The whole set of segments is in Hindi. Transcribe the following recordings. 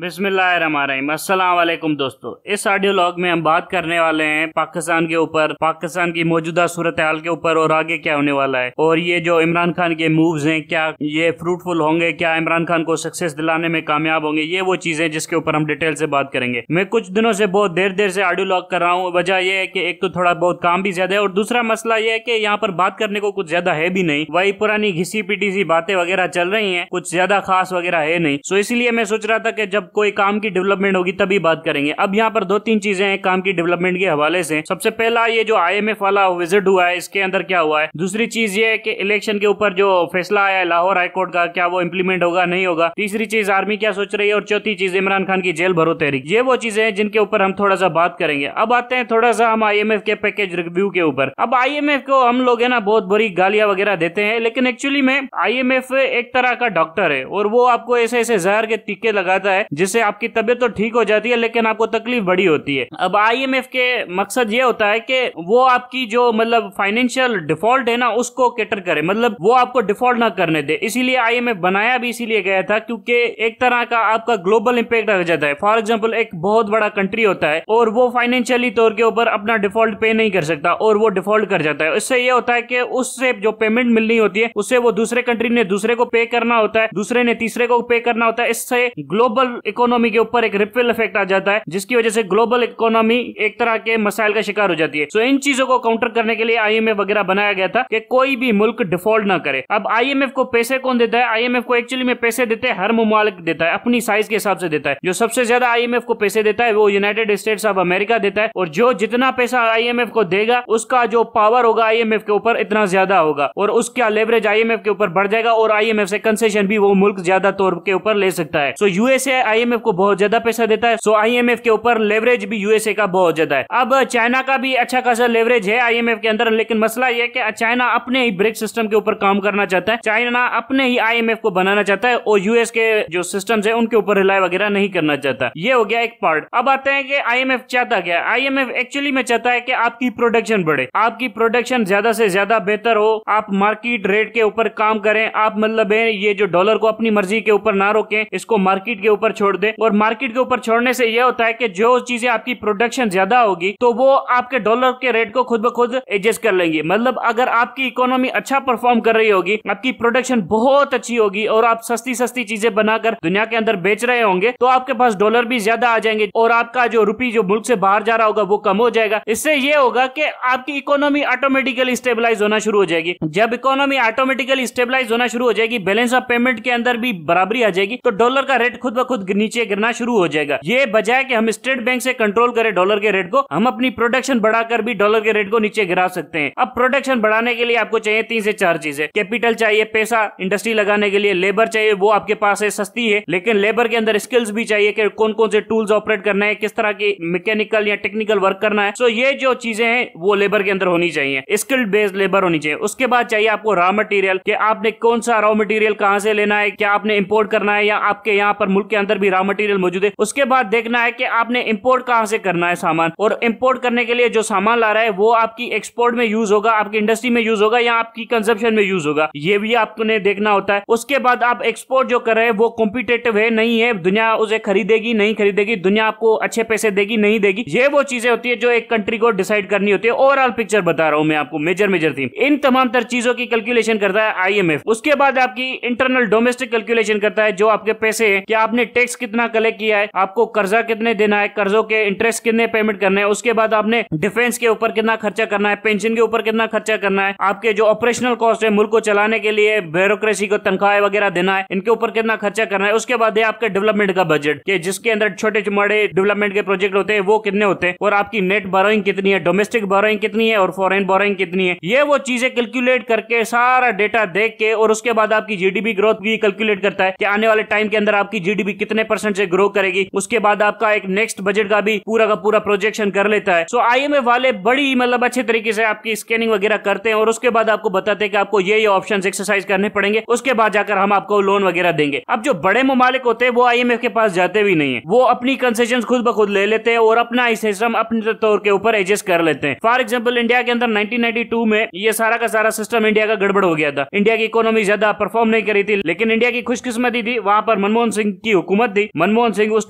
बिस्मिल्लाहिर्रहमानिर्रहीम। अस्सलाम वालेकुम दोस्तों, इस ऑडियो लॉग में हम बात करने वाले हैं पाकिस्तान के ऊपर, पाकिस्तान की मौजूदा सूरत हाल के ऊपर और आगे क्या होने वाला है। और ये जो इमरान खान के मूव्स हैं, क्या ये फ्रूटफुल होंगे, क्या इमरान खान को सक्सेस दिलाने में कामयाब होंगे, ये वो चीजें जिसके ऊपर हम डिटेल से बात करेंगे। मैं कुछ दिनों से बहुत देर से ऑडियो लॉग कर रहा हूँ। वजह यह है कि एक तो थोड़ा बहुत काम भी ज्यादा है और दूसरा मसला यह है कि यहाँ पर बात करने को कुछ ज्यादा है भी नहीं। वही पुरानी घिसी पिटी सी बातें वगैरह चल रही है, कुछ ज्यादा खास वगैरह है नहीं। सो इसलिए मैं सोच रहा था कि जब कोई काम की डेवलपमेंट होगी तभी बात करेंगे। अब यहाँ पर दो तीन चीजें हैं काम की डेवलपमेंट के हवाले से। सबसे पहला ये जो IMF वाला विजिट हुआ है, इसके अंदर क्या हुआ है। दूसरी चीज ये है कि इलेक्शन के ऊपर जो फैसला आया है लाहौर हाईकोर्ट का, क्या वो इम्प्लीमेंट होगा नहीं होगा। तीसरी चीज आर्मी क्या सोच रही है और चौथी चीज इमरान खान की जेल भरो तहरीक। ये वो चीजें हैं जिनके ऊपर हम थोड़ा सा बात करेंगे। अब आते हैं थोड़ा सा हम IMF के पैकेज रिव्यू के ऊपर। अब IMF को हम लोग है ना बहुत बुरी गालियां वगैरह देते हैं, लेकिन एक्चुअली में IMF एक तरह का डॉक्टर है और वो आपको ऐसे ऐसे जहर के टीके लगाता है जिससे आपकी तबीयत तो ठीक हो जाती है लेकिन आपको तकलीफ बड़ी होती है। अब IMF के मकसद ये होता है कि वो आपकी जो मतलब फाइनेंशियल डिफॉल्ट है ना उसको कैटर करे, मतलब वो आपको डिफॉल्ट ना करने दे। इसीलिए IMF बनाया भी इसीलिए गया था क्योंकि एक तरह का आपका ग्लोबल इंपैक्ट आ जाता है। फॉर एग्जाम्पल एक बहुत बड़ा कंट्री होता है और वो फाइनेंशियली तौर के ऊपर अपना डिफॉल्ट पे नहीं कर सकता और वो डिफॉल्ट कर जाता है। इससे ये होता है कि उससे जो पेमेंट मिलनी होती है उससे वो दूसरे कंट्री ने दूसरे को पे करना होता है, दूसरे ने तीसरे को पे करना होता है। इससे ग्लोबल इकोनॉमी के ऊपर एक रिपल इफेक्ट आ जाता है जिसकी वजह से ग्लोबल इकोनॉमी एक तरह के मसाइल का शिकार हो जाती है। सो इन चीजों को काउंटर करने के लिए IMF वगैरह बनाया गया था कि कोई भी मुल्क डिफॉल्ट ना करे। अब IMF को पैसे कौन देता है? IMF को एक्चुअली में पैसे देते हैं हर मुमालिक देता है, अपनी साइज के हिसाब से देता है। जो सबसे ज्यादा IMF को पैसे देता है वो यूनाइटेड स्टेट्स ऑफ अमेरिका देता है और जो जितना पैसा IMF को देगा उसका जो पावर होगा IMF के ऊपर इतना ज्यादा होगा और उसका लेवरेज IMF के ऊपर बढ़ जाएगा और IMF से कंसेशन भी वो मुल्क ज्यादा तौर के ऊपर ले सकता है। सो USA IMF को बहुत ज्यादा पैसा देता है, सो IMF के ऊपर लेवरेज भी USA का बहुत ज्यादा है। अब चाइना का भी अच्छा खासा लेवरेज है IMF के अंदर, लेकिन मसला यह है कि चाइना अपने ही ब्रिक्स सिस्टम के ऊपर काम करना चाहता है, चाइना अपने ही IMF को बनाना चाहता है और US के जो सिस्टम्स है उनके ऊपर रिलाई वगैरह नहीं करना चाहता। ये हो गया एक पार्ट। अब आते हैं कि IMF चाहता क्या है। IMF एक्चुअली में चाहता है कि आपकी प्रोडक्शन बढ़े, आपकी प्रोडक्शन ज्यादा से ज्यादा बेहतर हो, आप मार्केट रेट के ऊपर काम करें, आप मतलब ये जो डॉलर को अपनी मर्जी के ऊपर ना रोकें, इसको मार्केट के ऊपर छोड़ दें। और मार्केट के ऊपर छोड़ने से यह होता है कि जो चीजें आपकी प्रोडक्शन ज्यादा होगी तो वो आपके डॉलर के रेट को खुद ब खुद एडजस्ट कर लेंगी। मतलब अगर आपकी इकोनॉमी अच्छा परफॉर्म कर रही होगी, आपकी प्रोडक्शन बहुत अच्छी होगी और आप सस्ती सस्ती चीजें बनाकर दुनिया के अंदर बेच रहे होंगे तो आपके पास डॉलर भी ज्यादा आ जाएंगे और आपका जो रुपी जो मुल्क से बाहर जा रहा होगा वो कम हो जाएगा। इससे यह होगा कि आपकी इकोनॉमी ऑटोमेटिकली स्टेबलाइज होना शुरू हो जाएगी। जब इकोनॉमी ऑटोमेटिकली स्टेबलाइज होना शुरू हो जाएगी, बैलेंस ऑफ पेमेंट के अंदर भी बराबरी आ जाएगी, तो डॉलर का रेट खुद ब खुद नीचे गिरना शुरू हो जाएगा। ये बजाय कि हम स्टेट बैंक से कंट्रोल करें डॉलर के रेट को, हम अपनी प्रोडक्शन बढ़ाकर भी डॉलर के रेट को नीचे गिरा सकते हैं। अब प्रोडक्शन बढ़ाने के लिए आपको चाहिए 3 से 4 चीजें। कैपिटल चाहिए, पैसा इंडस्ट्री लगाने के लिए, लेबर चाहिए, वो आपके पास है, सस्ती है, लेकिन लेबर के अंदर स्किल्स भी चाहिए कि कौन कौन से टूल्स ऑपरेट करना है, किस तरह की मैकेनिकल या टेक्निकल वर्क करना है। सो ये जो चीजें हैं वो लेबर के अंदर होनी चाहिए, स्किल्ड बेस्ड लेबर होनी चाहिए। उसके बाद चाहिए आपको रॉ मटेरियल, कि आपने कौन सा रॉ मटेरियल कहां से लेना है, क्या आपने इंपोर्ट करना है या आपके यहाँ पर मुल्क के अंदर भी रॉ मटेरियल मौजूद है। उसके बाद देखना है कि आपने इंपोर्ट कहां से करना है सामान, और इंपोर्ट करने के लिए जो सामान ला रहा है वो आपकी एक्सपोर्ट में यूज होगा, आपकी इंडस्ट्री में यूज होगा या आपकी कंजप्शन में यूज होगा, ये भी आपने देखना होता है। उसके बाद आप एक्सपोर्ट जो कर रहे हैं वो कॉम्पिटेटिव है नहीं है, दुनिया उसे खरीदेगी नहीं खरीदेगी, दुनिया आपको अच्छे पैसे देगी नहीं देगी, ये वो चीजें होती है जो एक कंट्री को डिसाइड करनी होती है। ओवरऑल पिक्चर बता रहा हूं मैं आपको, मेजर थीम। इन तमाम तर चीजों की कैलकुलेशन करता है IMF। उसके बाद आपकी इंटरनल डोमेस्टिक कैलकुलेशन करता है, जो आपके पैसे हैं, क्या आपने टैक्स कितना कलेक्ट किया है, आपको कर्जा कितने देना है, कर्जों के इंटरेस्ट कितने पेमेंट करने हैं, उसके बाद आपने डिफेंस के ऊपर कितना खर्चा करना है, पेंशन के ऊपर कितना खर्चा करना है, आपके जो ऑपरेशनल कॉस्ट है मुल्क को चलाने के लिए, ब्यूरोक्रेसी को तनख्वाह वगैरह देना है, इनके ऊपर कितना खर्चा करना है। उसके बाद है आपके डेवलपमेंट का बजट, कि जिसके अंदर छोटे छोटे डेवलपमेंट के प्रोजेक्ट होते हैं वो कितने होते हैं, और आपकी नेट बोरोइंग कितनी है, डोमेस्टिक बोरोइंग कितनी है और फॉरेन बोरोइंग कितनी है। ये वो चीजें कैलकुलेट करके सारा डेटा देख के, और उसके बाद आपकी GDP ग्रोथ भी कैलकुलेट करता है कि आने वाले टाइम के अंदर आपकी GDP कितने % से ग्रो करेगी। उसके बाद आपका एक नेक्स्ट बजट का भी पूरा का पूरा प्रोजेक्शन कर लेता है। सो IMF वाले बड़ी मतलब अच्छे तरीके से आपकी स्कैनिंग वगैरह करते हैं और उसके बाद आपको बताते हैं कि आपको ये ऑप्शंस एक्सरसाइज करने पड़ेंगे, उसके बाद जाकर हम आपको लोन वगैरह देंगे। अब जो बड़े ममालिक होते हैं वो IMF के पास जाते भी नहीं है, वो अपनी कंसेशन खुद ब खुद ले लेते हैं और अपना सिस्टम अपने तौर के ऊपर एडजस्ट कर लेते हैं। फॉर एग्जाम्पल इंडिया के अंदर 1992 में ये सारा का सारा सिस्टम इंडिया का गड़बड़ हो गया था। इंडिया की इकोनॉमी ज्यादा परफॉर्म नहीं करी थी, लेकिन इंडिया की खुशकिस्मती थी, वहां पर मनमोहन सिंह की हुकूमत दी। मनमोहन सिंह उस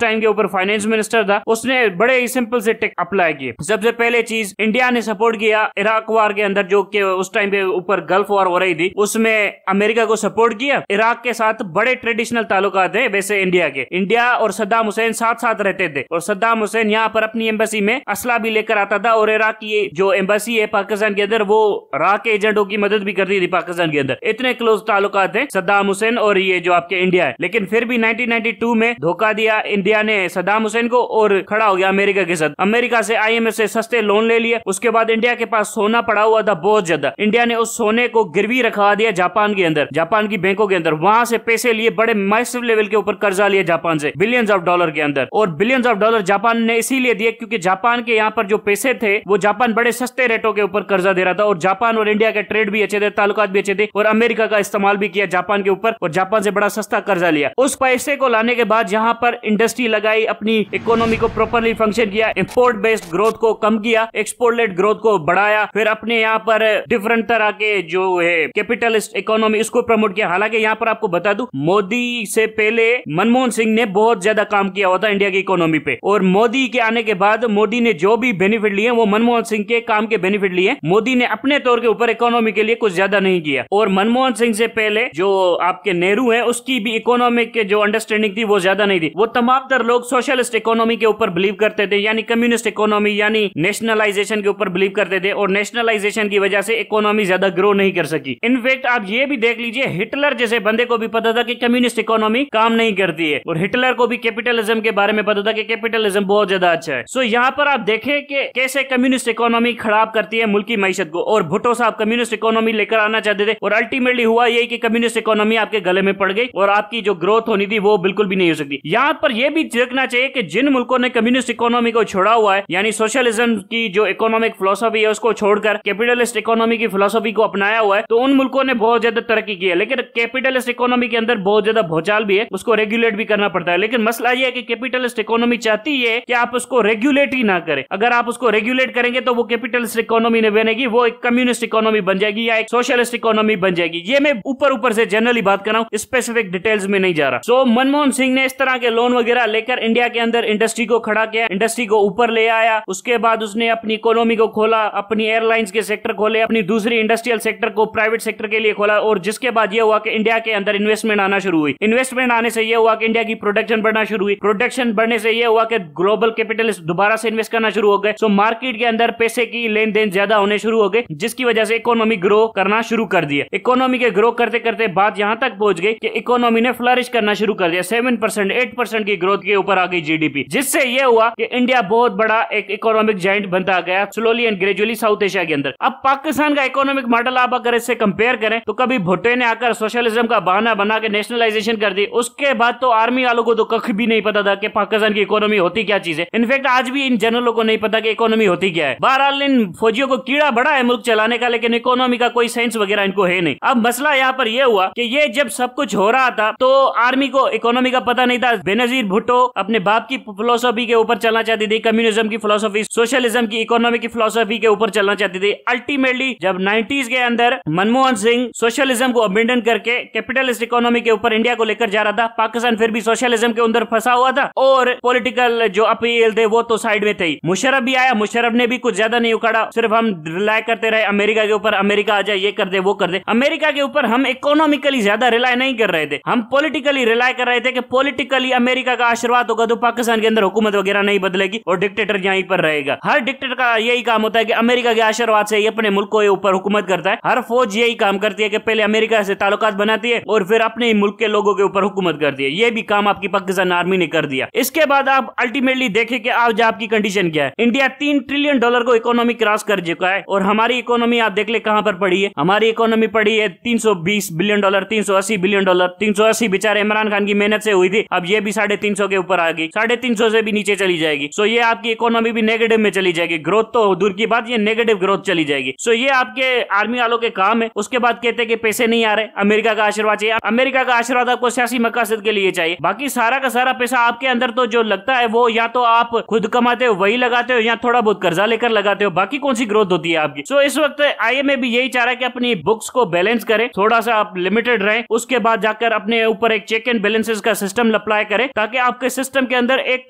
टाइम के ऊपर फाइनेंस मिनिस्टर था, उसने बड़े ही सिंपल से टिक अप्लाई किए। सबसे पहले चीज, इंडिया ने सपोर्ट किया इराक वार के अंदर, जो कि उस टाइम पे ऊपर गल्फ वार हो रही थी, उसमें अमेरिका को सपोर्ट किया। इराक के साथ बड़े ट्रेडिशनल ताल्लुकात है वैसे इंडिया के। इंडिया और सद्दाम हुसैन साथ साथ रहते थे और सद्दाम हुसैन यहाँ पर अपनी एम्बेसी में असला भी लेकर आता था और इराक की जो एम्बेसी है पाकिस्तान के अंदर, वो इराक के एजेंटों की मदद भी करती थी पाकिस्तान के अंदर। इतने क्लोज ताल्लुकात है सद्दाम हुसैन और ये जो आपके इंडिया है। लेकिन फिर भी 1992 में धोखा दिया इंडिया ने सद्दाम हुसैन को और खड़ा हो गया अमेरिका के साथ। अमेरिका से IMF से सस्ते लोन ले लिए। उसके बाद इंडिया के पास सोना पड़ा हुआ था बहुत ज्यादा। इंडिया ने उस सोने को गिरवी रखवा दिया जापान के अंदर, जापान की बैंकों के अंदर। वहां से पैसे लिए, बड़े मैसिव लेवल के ऊपर कर्जा लिया जापान से, बिलियंस ऑफ डॉलर के अंदर। और बिलियंस ऑफ डॉलर जापान ने इसीलिए दिए क्योंकि जापान के यहाँ पर जो पैसे थे वो जापान बड़े सस्ते रेटों के ऊपर कर्जा दे रहा था। और जापान और इंडिया के ट्रेड भी अच्छे थे, ताल्लुकात भी अच्छे थे और अमेरिका का इस्तेमाल भी किया जापान के ऊपर और जापान से बड़ा सस्ता कर्जा लिया। उस पैसे को लाने के बाद यहाँ पर इंडस्ट्री लगाई, अपनी इकोनॉमी को प्रॉपरली फंक्शन किया, इंपोर्ट बेस्ड ग्रोथ को कम किया, एक्सपोर्ट लेड ग्रोथ को बढ़ाया। फिर अपने यहाँ पर डिफरेंट तरह के जो है कैपिटलिस्ट इकोनॉमी, उसको प्रमोट किया। हालांकि यहाँ पर आपको बता दूं, मोदी से पहले मनमोहन सिंह ने बहुत ज्यादा काम किया हुआ था इंडिया की इकोनॉमी पे, और मोदी के आने के बाद मोदी ने जो भी बेनिफिट लिए वो मनमोहन सिंह के काम के बेनिफिट लिए। मोदी ने अपने तौर के ऊपर इकोनॉमी के लिए कुछ ज्यादा नहीं किया। और मनमोहन सिंह से पहले जो आपके नेहरू हैं, उसकी भी इकोनॉमिक के जो अंडरस्टैंडिंग थी वो ज्यादा नहीं थी। वो तमाम तर लोग सोशलिस्ट इकोनॉमी के ऊपर बिलीव करते थे, यानी कम्युनिस्ट इकोनॉमी, यानी नेशनलाइजेशन के ऊपर बिलीव करते थे। और नेशनलाइजेशन की वजह से इकोनॉमी ज्यादा ग्रो नहीं कर सकी। इनफैक्ट आप ये भी देख लीजिए, हिटलर जैसे बंदे को भी पता था कि कम्युनिस्ट इकोनॉमी काम नहीं करती है, और हिटलर को भी कैपिटलिज्म के बारे में पता था कि कैपिटलिज्म बहुत ज्यादा अच्छा है। सो यहाँ पर आप देखें कि कैसे कम्युनिस्ट इकोनॉमी खराब करती है मुल्क की मईशत को। और भुट्टो साहब कम्युनिस्ट इकोनॉमी लेकर आना चाहते थे और अल्टीमेटली हुआ यही कि कम्युनिस्ट इकोनॉमी आपके गले में पड़ गई और आपकी जो ग्रोथ होनी थी वो बिल्कुल भी नहीं हो सकती। यहाँ पर यह भी देखना चाहिए कि जिन मुल्कों ने कम्युनिस्ट इकोनॉमी को छोड़ा हुआ है, यानी सोशलिज्म की जो इकोनॉमिक फिलोसफी है उसको छोड़कर कैपिटलिस्ट इकोनॉमी की फिलोसफी को अपनाया हुआ है, तो उन मुल्कों ने बहुत ज्यादा तरक्की की है। लेकिन कैपिटलिस्ट इकोनॉमी के अंदर बहुत ज्यादा भौचाल भी है, उसको रेगुलेट भी करना पड़ता है। लेकिन मसला यह है कि कैपिटलिस्ट इकोनॉमी चाहती है कि आप उसको रेगुलेट ही ना करें। अगर आप उसको रेगुलेट करेंगे तो वो कैपिटलिस्ट इकोनॉमी नहीं बनेगी, वो एक कम्युनिस्ट इकोनॉमी बन जाएगी या एक सोशलिस्ट इकोनॉमी बन जाएगी। ये मैं ऊपर से जनरली बात कर रहा हूं, स्पेसिफिक डिटेल्स में नहीं जा रहा। सो मनमोहन सिंह ने इस तरह के लोन वगैरह लेकर इंडिया के अंदर इंडस्ट्री को खड़ा किया, इंडस्ट्री को ऊपर ले आया। उसके बाद उसने अपनी इकोनॉमी को खोला, अपनी एयरलाइंस के सेक्टर खोले, अपनी दूसरी इंडस्ट्रियल सेक्टर को प्राइवेट सेक्टर के लिए खोला। और जिसके बाद यह हुआ कि इंडिया के अंदर इन्वेस्टमेंट आना शुरू हुई। इन्वेस्टमेंट आने से यह हुआ कि इंडिया की प्रोडक्शन बढ़ना शुरू हुई। प्रोडक्शन बढ़ने से यह हुआ कि ग्लोबल कैपिटलिस्ट दोबारा से इन्वेस्ट करना शुरू हो गए। सो मार्केट के अंदर पैसे की लेन देन ज्यादा होने शुरू हो गए, जिसकी वजह से इकोनॉमी ग्रो करना शुरू कर दिया। इकोनॉमी के ग्रो करते करते बात यहां तक पहुंच गई कि इकोनॉमी ने फ्लरिश करना शुरू कर दिया। 7%, 8% की ग्रोथ के ऊपर आ गई जीडीपी, जिससे यह हुआ कि इंडिया बहुत बड़ा एक इकोनॉमिक जाइंट बनता गया slowly and gradually south Asia के अंदर। अब पाकिस्तान का इकोनॉमिक मॉडल आप अगर इससे कंपेयर करें तो कभी भुट्टो ने आकर सोशलिज्म का बहाना बना के नेशनलाइजेशन कर दी। उसके बाद तो आर्मी वालों को तो कख भी नहीं पता था कि पाकिस्तान की इकोनॉमी होती क्या चीज है। इनफैक्ट आज भी इन जनरलों को नहीं पता कि इकोनॉमी होती क्या है। बहरहाल इन फौजियों को कीड़ा बड़ा है मुल्क चलाने का, लेकिन इकोनॉमी का कोई सेंस वगैरह इनको है नहीं। अब मसला यहाँ पर यह हुआ कि ये जब सब कुछ हो रहा था तो आर्मी को इकोनॉमी का पता नहीं था। बेनजीर भुट्टो अपने बाप की फिलोसफी के ऊपर चलना चाहती थी, कम्युनिज्म की फिलोसफी, सोशलिज्म की, इकोनॉमी की फिलोसफी के ऊपर चलना चाहती थी। अल्टीमेटली जब 90s के अंदर मनमोहन सिंह सोशलिज्म को अबेंडन करके कैपिटलिस्ट इकोनॉमी के ऊपर इंडिया को लेकर जा रहा था, पाकिस्तान फिर भी सोशलिज्म के अंदर फंसा हुआ था और पॉलिटिकल जो अपील थे वो तो साइड में थे। मुशर्रफ भी आया, मुशर्रफ ने भी कुछ ज्यादा नहीं उखाड़ा, सिर्फ हम रिलाय करते रहे अमेरिका के ऊपर, अमेरिका आ जाए, ये कर दे वो कर दे। अमेरिका के ऊपर हम इकोनॉमिकली ज्यादा रिलाय नहीं कर रहे थे, हम पॉलिटिकली रिलाय कर रहे थे कि पॉलिटिकली अमेरिका का आशीर्वाद होगा तो पाकिस्तान के अंदर हुकूमत वगैरह नहीं बदलेगी और डिक्टेटर यहीं पर रहेगा। हर डिक्टेटर का यही काम होता है कि अमेरिका के आशीर्वाद से ही अपने मुल्क को ऊपर हुकूमत करता है। हर फौज यही काम करती है कि पहले अमेरिका से ताल्लुकात बनाती है और फिर अपने मुल्क के लोगों के ऊपर हुकूमत करती है। ये भी काम आपकी पाकिस्तान आर्मी ने कर दिया। इसके बाद आप अल्टीमेटली देखें कि आज आपकी कंडीशन क्या है। इंडिया $3 ट्रिलियन को इकोनॉमी क्रॉस कर चुका है और हमारी इकोनॉमी आप देख ले कहां पर पड़ी है। हमारी इकोनॉमी पड़ी है $320 बिलियन, $380 बिलियन। 380 बेचारे इमरान खान की मेहनत से हुई थी, अब ये भी 350 के ऊपर आ गई, 350 से भी नीचे चली जाएगी। सो ये आपकी इकोनॉमी भी नेगेटिव में चली जाएगी, ग्रोथ तो दूर की बात, ये नेगेटिव ग्रोथ चली जाएगी। सो ये आपके आर्मी वालों के काम है। उसके बाद कहते हैं कि पैसे नहीं आ रहे, अमेरिका का आशीर्वाद चाहिए। अमेरिका का आशीर्वाद आपको सियासी मकसद के लिए चाहिए, बाकी सारा का सारा पैसा आपके अंदर तो जो लगता है वो या तो आप खुद कमाते हो वही लगाते हो या थोड़ा बहुत कर्जा लेकर लगाते हो, बाकी कौन सी ग्रोथ होती है आपकी। सो इस वक्त IMF भी यही चाह रहा है कि अपनी बुक्स को बैलेंस करें, थोड़ा सा आप लिमिटेड रहें, उसके बाद जाकर अपने ऊपर एक चेक एंड बैलेंसेस का सिस्टम सिस्टम अप्लाई करे ताकि आपके सिस्टम के अंदर एक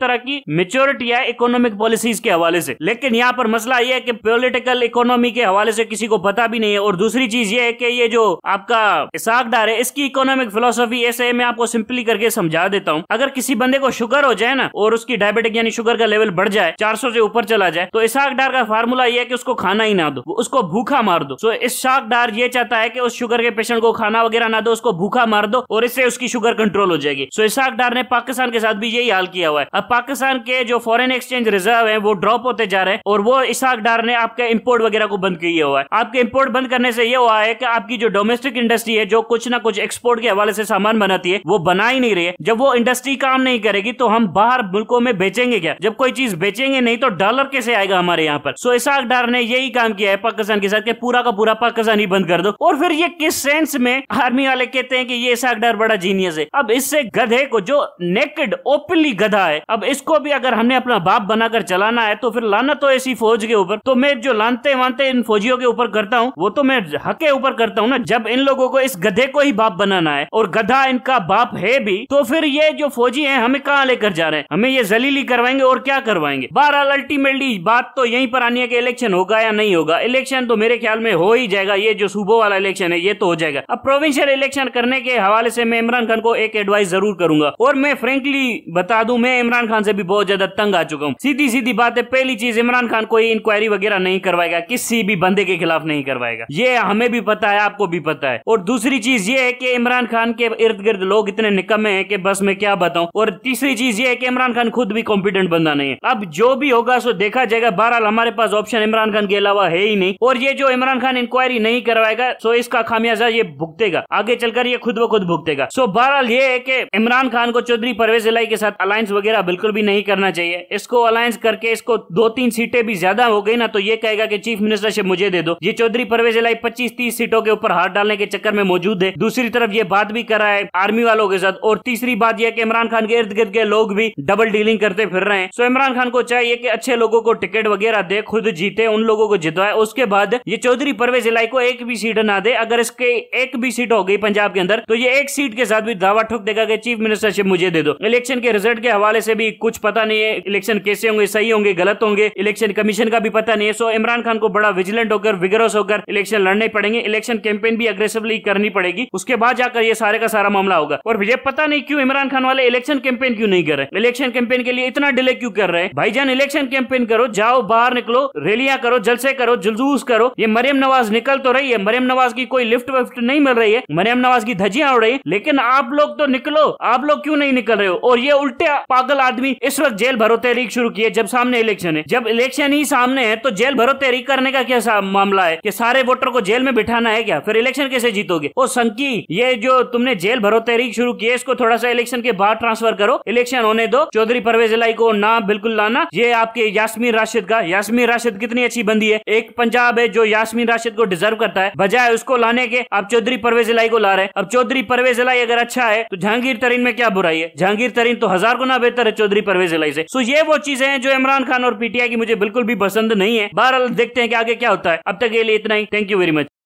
तरह की मेच्योरिटी है इकोनॉमिक पॉलिसीज के हवाले से। लेकिन यहाँ पर मसला यह है कि पॉलिटिकल इकोनॉमी के हवाले से किसी को पता भी नहीं है। और दूसरी चीज ये है कि ये जो आपका इसहाक डार है इसकी इकोनॉमिक फिलोसफी ऐसे है, मैं आपको सिंपली करके समझा देता हूँ। अगर किसी बंदे को शुगर हो जाए ना और उसकी डायबिटिक यानी शुगर का लेवल बढ़ जाए 400 से ऊपर चला जाए तो इसहाक डार का फार्मूला यह है कि उसको खाना ही ना दो, उसको भूखा मार दो। सो इसहाक डार ये चाहता है कि उस शुगर के पेशेंट को खाना वगैरह ना दो, उसको भूखा मार दो और इससे उसकी शुगर कंट्रोल हो जाएगी। सो इसहाक डार ने पाकिस्तान के साथ भी यही हाल किया हुआ है। अब पाकिस्तान के जो फॉरेन एक्सचेंज रिजर्व है वो ड्रॉप होते जा रहे हैं और वो इसहाक डार ने आपके इंपोर्ट वगैरह को बंद किया हुआ है। आपके इंपोर्ट बंद करने से ये हुआ है कि आपकी जो डोमेस्टिक इंडस्ट्री है जो कुछ ना कुछ एक्सपोर्ट के हवाले से सामान बनाती है वो बना ही नहीं रही है। जब वो इंडस्ट्री काम नहीं करेगी तो हम बाहर मुल्कों में बेचेंगे क्या? जब कोई चीज बेचेंगे नहीं तो डॉलर कैसे आएगा हमारे यहाँ पर? सो इसहाक डार ने यही काम किया है पाकिस्तान के साथ कि पूरा का पूरा पाकिस्तान ही बंद कर दो। और फिर ये किस सेंस में आर्मी वाले कहते हैं कि ये इसहाक डार बड़ा जीनियस है। अब इससे गधे को जो नेकेड ओपनली गधा है, अब इसको भी अगर हमने अपना बाप बनाकर चलाना है तो फिर लाना तो ऐसी फौज के ऊपर। तो मैं जो लानते वानते इन फौजियों के ऊपर करता हूँ वो तो मैं हक के ऊपर करता हूँ ना। जब इन लोगों को इस गधे को ही बाप बनाना है और गधा इनका बाप है भी, तो फिर ये जो फौजी हैं हमें कहाँ लेकर जा रहे हैं? हमें ये जलीली करवाएंगे और क्या करवाएंगे? बहरहाल अल्टीमेटली बात तो यहीं पर आनी है कि इलेक्शन होगा या नहीं होगा। इलेक्शन तो मेरे ख्याल में हो ही जाएगा। ये जो सूबों वाला इलेक्शन है ये तो हो जाएगा। अब प्रोविंशियल इलेक्शन करने के हवाले से मैं इमरान खान को एक एडवाइस जरूर करूंगा। और मैं फ्रेंकली बता दूं, मैं इमरान खान से भी बहुत ज्यादा तंग आ चुका हूं। सीधी सीधी बात है, पहली चीज इमरान खान कोई इंक्वायरी वगैरह नहीं करवाएगा, किसी भी बंदे के खिलाफ नहीं करवाएगा। ये हमें भी पता है, आपको भी पता है। और दूसरी चीज ये है कि इमरान खान के इर्द गिर्द लोग इतने निकम्मे हैं कि बस मैं क्या बताऊं। और तीसरी चीज ये है कि इमरान खान खुद भी कॉम्पिटेंट बंदा नहीं है। अब जो भी होगा सो देखा जाएगा। बहरहाल हमारे पास ऑप्शन इमरान खान के अलावा है ही नहीं। और ये जो इमरान खान इंक्वायरी नहीं करवाएगा सो इसका खामियाजा ये भुगतेगा, आगे चलकर ये खुद ब खुद भुगतेगा। सो बहरहाल ये है कि इमरान खान को चौधरी परवेज इलाही के साथ अलायंस वगैरह बिल्कुल भी नहीं करना चाहिए। इसको अलायंस करके इसको 2-3 सीटें भी ज्यादा हो गई ना तो ये कहेगा कि चीफ मिनिस्टरशिप मुझे दे दो। ये चौधरी परवेज इलाही 25-30 सीटों के ऊपर हाथ डालने के चक्कर में मौजूद है। दूसरी तरफ ये बात भी कर रहा है आर्मी वालों के साथ। और तीसरी बात यह कि इमरान खान के इर्द गिर्द के लोग भी डबल डीलिंग करते फिर रहे हैं। सो इमरान खान को चाहिए कि अच्छे लोगों को टिकट वगैरह दे, खुद जीते, उन लोगों को जितवाए। उसके बाद ये चौधरी परवेज इलाही को एक भी सीट ना दे। अगर इसके एक भी सीट हो गई पंजाब के अंदर तो ये एक सीट के साथ भी दावा ठोक देगा कि चीफ मिनिस्टरशिप मुझे दे दो। इलेक्शन के रिजल्ट के हवाले से भी कुछ पता नहीं है, इलेक्शन कैसे होंगे, सही होंगे, गलत होंगे, इलेक्शन कमीशन का भी पता नहीं है। सो इमरान खान को बड़ा विजिलेंट होकर, विगरस होकर इलेक्शन लड़ने पड़ेंगे। इलेक्शन कैंपेन भी अग्रेसिवली करनी पड़ेगी। उसके बाद जाकर ये सारे का सारा मामला होगा। और ये पता नहीं क्यों इमरान खान वाले इलेक्शन कैंपेन क्यों नहीं कर रहे, इलेक्शन कैंपेन के लिए इतना डिले क्यों कर रहे हैं? भाईजान इलेक्शन कैंपेन करो, जाओ बाहर निकलो, रैलियां करो, जलसे करो, जुलूस करो। ये मरियम नवाज निकल तो रही है, मरियम नवाज की कोई लिफ्ट विफ्ट नहीं मिल रही है, मरियम नवाज की धज्जियां उड़ रही है, लेकिन आप लोग तो निकलो। आप लोग क्यों नहीं निकल रहे हो? और ये उल्टे पागल आदमी इस वक्त जेल भरो तहरीक शुरू की है जब सामने इलेक्शन है। जब इलेक्शन ही सामने है तो जेल भरो तहरीक करने का क्या मामला है कि सारे वोटर को जेल में बिठाना है क्या? फिर इलेक्शन कैसे जीतोगे? ओ संकी, ये जो तुमने जेल भरो तहरीक शुरू की है इसको थोड़ा सा इलेक्शन के बाद ट्रांसफर करो, इलेक्शन होने दो। चौधरी परवेज इलाही को ना बिल्कुल लाना। ये आपके यास्मीन राशिद का, यास्मीन राशिद कितनी अच्छी बंदी है, एक पंजाब है जो यास्मीन राशिद को डिजर्व करता है, बजाय उसको लाने के आप चौधरी परवेज इलाही को ला रहे हैं। अब चौधरी परवेज इलाही अगर अच्छा है तो जहांगीर तरीन में क्या बुराई है? जहांगीर तरीन तो 1000 गुना बेहतर है चौधरी परवेज इलाही से। सो ये वो चीजें हैं जो इमरान खान और पीटीआई की मुझे बिल्कुल भी पसंद नहीं है। बहरहाल देखते हैं कि आगे क्या होता है। अब तक के लिए इतना ही। Thank you very much.